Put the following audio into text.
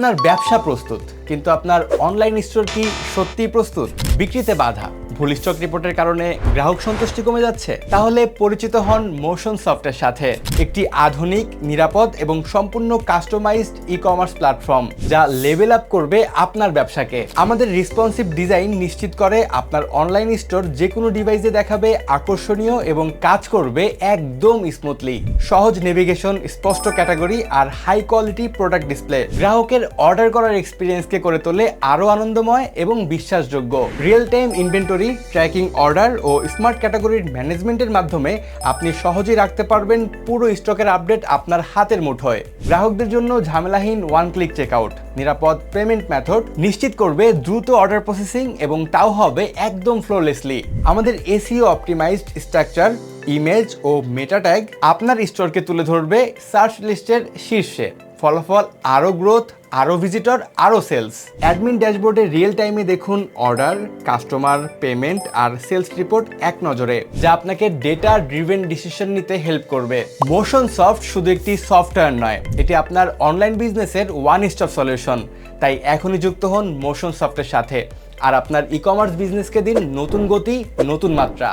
আপনার ব্যবসা প্রস্তুত, কিন্তু আপনার অনলাইন স্টোর কি সত্যিই প্রস্তুত? বিক্রিতে বাধা, ভুল স্টক রিপোর্টের কারণে গ্রাহক সন্তুষ্টি কমে যাচ্ছে? তাহলে পরিচিত হন মোশন সফটের সাথে, একটি আধুনিক, নিরাপদ এবং সম্পূর্ণ কাস্টমাইজড ই-কমার্স প্ল্যাটফর্ম যা লেভেল আপ করবে আপনার ব্যবসাকে। আমাদের রেসপন্সিভ ডিজাইন নিশ্চিত করে আপনার অনলাইন স্টোর যে কোনো ডিভাইসে দেখাবে আকর্ষণীয় এবং কাজ করবে একদম স্মুথলি। সহজ নেভিগেশন, স্পষ্ট ক্যাটাগরি আর হাই কোয়ালিটি প্রোডাক্ট ডিসপ্লে গ্রাহকের অর্ডার করার এক্সপিরিয়েন্সকে করে তোলে আরো আনন্দময় এবং বিশ্বাসযোগ্য। Real time inventory tracking, order ও স্মার্ট ক্যাটাগরির ম্যানেজমেন্টের মাধ্যমে আপনি সহজেই রাখতে পারবেন পুরো স্টকের আপডেট আপনার হাতের মুঠোয়। গ্রাহকদের জন্য ঝামেলাহীন ওয়ান ক্লিক চেকআউট, নিরাপদ পেমেন্ট মেথড নিশ্চিত করবে দ্রুত অর্ডার প্রসেসিং এবং তাও হবে একদম ফ্লোলেসলি। আমাদের এসইও অপটিমাইজড স্ট্রাকচার, ইমেজ ও মেটা ট্যাগ আপনার স্টোরকে তুলে ধরবে সার্চ লিস্টের শীর্ষে। ফলাফল আরও গ্রোথ, আরও ভিজিটর, আরও সেলস। অ্যাডমিন ড্যাশবোর্ডে রিয়েল টাইমে দেখুন অর্ডার, কাস্টমার, পেমেন্ট আর সেলস রিপোর্ট এক নজরে, যা আপনাকে ডেটা ড্রিভেন ডিসিশন নিতে হেল্প করবে। মোশন সফট শুধু একটি সফটওয়্যার নয়, এটি আপনার অনলাইন বিজনেসের ওয়ান স্টপ সলিউশন। তাই এখনই যুক্ত হন মোশন সফটের সাথে আর আপনার ই কমার্স বিজনেসকে দিন নতুন গতি, নতুন মাত্রা।